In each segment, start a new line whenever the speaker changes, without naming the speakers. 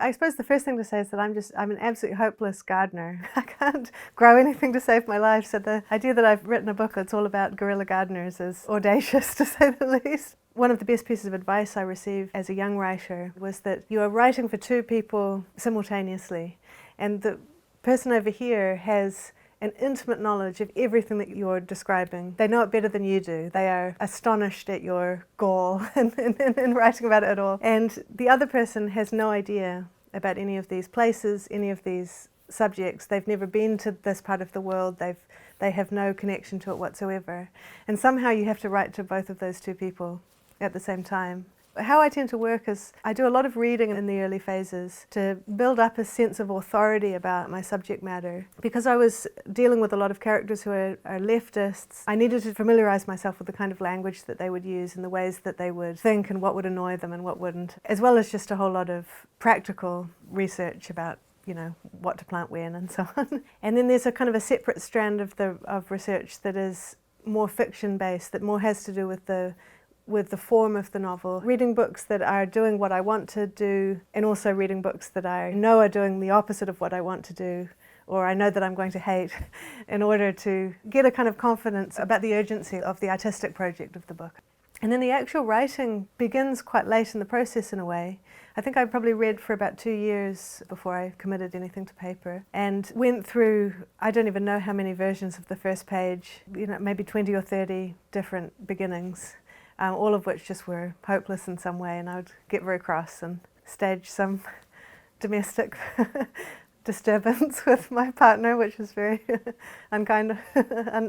I suppose the first thing to say is that I'm an absolutely hopeless gardener. I can't grow anything to save my life, so the idea that I've written a book that's all about guerrilla gardeners is audacious, to say the least. One of the best pieces of advice I received as a young writer was that you are writing for two people simultaneously, and the person over here has an intimate knowledge of everything that you're describing. They know it better than you do. They are astonished at your gall in writing about it at all. And the other person has no idea about any of these places, any of these subjects. They've never been to this part of the world. They have no connection to it whatsoever. And somehow you have to write to both of those two people at the same time. How I tend to work is I do a lot of reading in the early phases to build up a sense of authority about my subject matter. Because I was dealing with a lot of characters who are leftists, I needed to familiarize myself with the kind of language that they would use and the ways that they would think and what would annoy them and what wouldn't, as well as just a whole lot of practical research about what to plant when and so on. And then there's a kind of a separate strand of research that is more fiction-based, that more has to do with the form of the novel. Reading books that are doing what I want to do, and also reading books that I know are doing the opposite of what I want to do, or I know that I'm going to hate, in order to get a kind of confidence about the urgency of the artistic project of the book. And then the actual writing begins quite late in the process in a way. I think I probably read for about 2 years before I committed anything to paper, and went through, I don't even know how many versions of the first page, maybe 20 or 30 different beginnings. All of which just were hopeless in some way, and I would get very cross and stage some domestic disturbance with my partner, which was very unkind,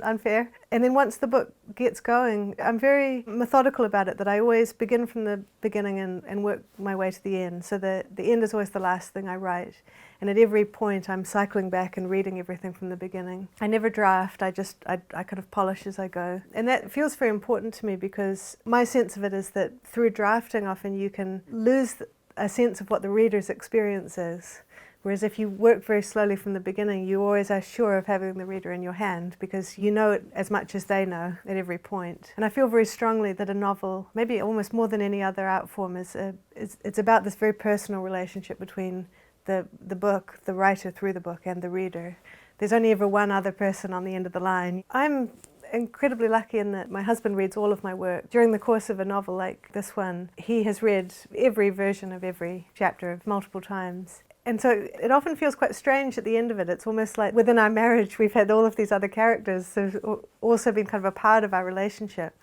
unfair. And then once the book gets going, I'm very methodical about it, that I always begin from the beginning and work my way to the end. So the end is always the last thing I write. And at every point I'm cycling back and reading everything from the beginning. I never draft, I kind of polish as I go. And that feels very important to me, because my sense of it is that through drafting often you can lose a sense of what the reader's experience is. Whereas if you work very slowly from the beginning, you always are sure of having the reader in your hand, because you know it as much as they know at every point. And I feel very strongly that a novel, maybe almost more than any other art form, it's about this very personal relationship between the book, the writer through the book, and the reader. There's only ever one other person on the end of the line. I'm incredibly lucky in that my husband reads all of my work. During the course of a novel like this one, he has read every version of every chapter multiple times. And so it often feels quite strange at the end of it. It's almost like within our marriage we've had all of these other characters who've also been kind of a part of our relationship.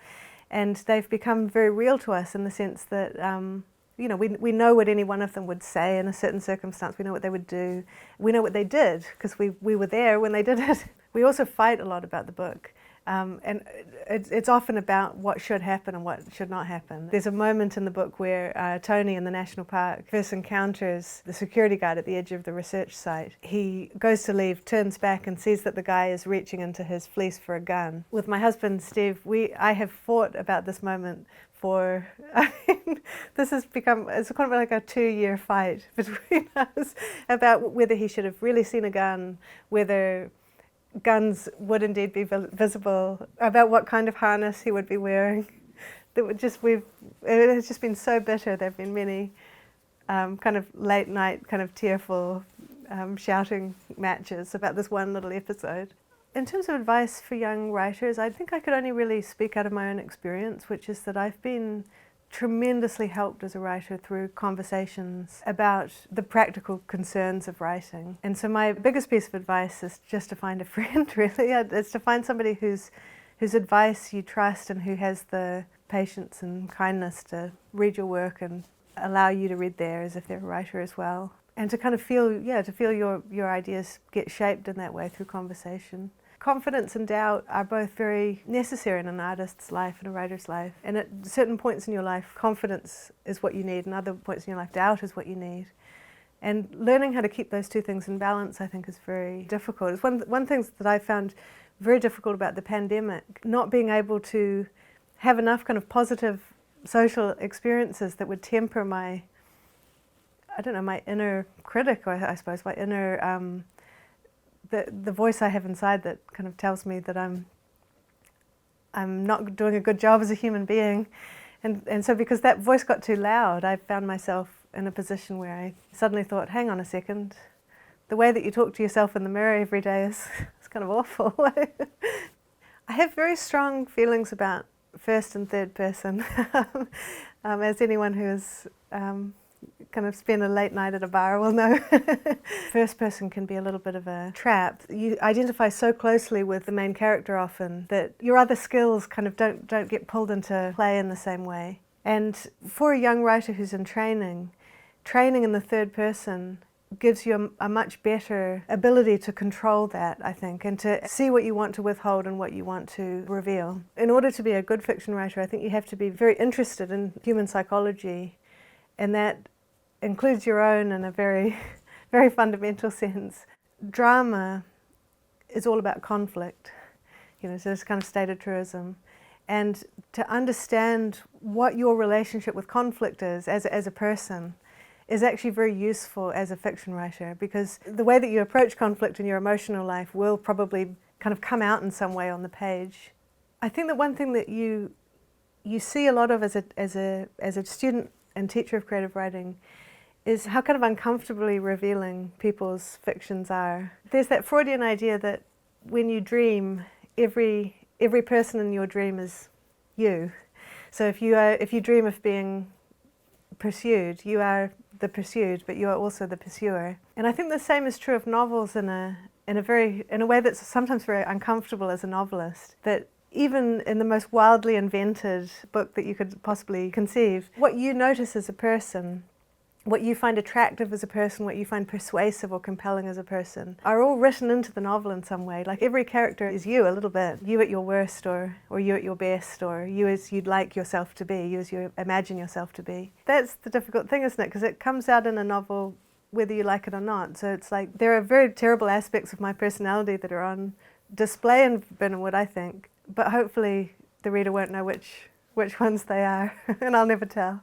And they've become very real to us in the sense that we know what any one of them would say in a certain circumstance. We know what they would do. We know what they did, because we were there when they did it. We also fight a lot about the book. And it's often about what should happen and what should not happen. There's a moment in the book where Tony in the national park first encounters the security guard at the edge of the research site. He goes to leave, turns back and sees that the guy is reaching into his fleece for a gun. With my husband Steve, I have fought about this moment this has become, it's kind of like a 2-year fight between us about whether he should have really seen a gun, whether guns would indeed be visible, about what kind of harness he would be wearing. It has just been so bitter. There have been many kind of late night, kind of tearful shouting matches about this one little episode. In terms of advice for young writers, I think I could only really speak out of my own experience, which is that I've been tremendously helped as a writer through conversations about the practical concerns of writing. And so my biggest piece of advice is just to find a friend, really. It's to find somebody whose advice you trust and who has the patience and kindness to read your work and allow you to read theirs if they're a writer as well. And to kind of feel your ideas get shaped in that way through conversation. Confidence and doubt are both very necessary in an artist's life and a writer's life. And at certain points in your life, confidence is what you need, and other points in your life, doubt is what you need. And learning how to keep those two things in balance, I think, is very difficult. It's one thing that I found very difficult about the pandemic, not being able to have enough kind of positive social experiences that would temper my inner critic, or I suppose my inner the voice I have inside that kind of tells me that I'm not doing a good job as a human being. And so because that voice got too loud, I found myself in a position where I suddenly thought, hang on a second, the way that you talk to yourself in the mirror every day is kind of awful. I have very strong feelings about first and third person, as anyone who has kind of spent a late night at a bar will know. First person can be a little bit of a trap. You identify so closely with the main character often that your other skills kind of don't get pulled into play in the same way. And for a young writer who's in training in the third person gives you a much better ability to control that, I think, and to see what you want to withhold and what you want to reveal. In order to be a good fiction writer, I think you have to be very interested in human psychology, and that includes your own in a very, very fundamental sense. Drama is all about conflict, so it's kind of stated truism. And to understand what your relationship with conflict is as a person is actually very useful as a fiction writer, because the way that you approach conflict in your emotional life will probably kind of come out in some way on the page. I think that one thing that you see a lot of as a student and teacher of creative writing is how kind of uncomfortably revealing people's fictions are. There's that Freudian idea that when you dream, every person in your dream is you. So if you dream of being pursued, you are the pursued, but you are also the pursuer. And I think the same is true of novels in a way that's sometimes very uncomfortable as a novelist. That even in the most wildly invented book that you could possibly conceive, what you notice as a person, what you find attractive as a person, what you find persuasive or compelling as a person, are all written into the novel in some way. Like every character is you a little bit, you at your worst or you at your best, or you as you'd like yourself to be, you as you imagine yourself to be. That's the difficult thing, isn't it? Because it comes out in a novel whether you like it or not. So it's like there are very terrible aspects of my personality that are on display in BIRNAM WOOD, I think, but hopefully the reader won't know which ones they are, and I'll never tell.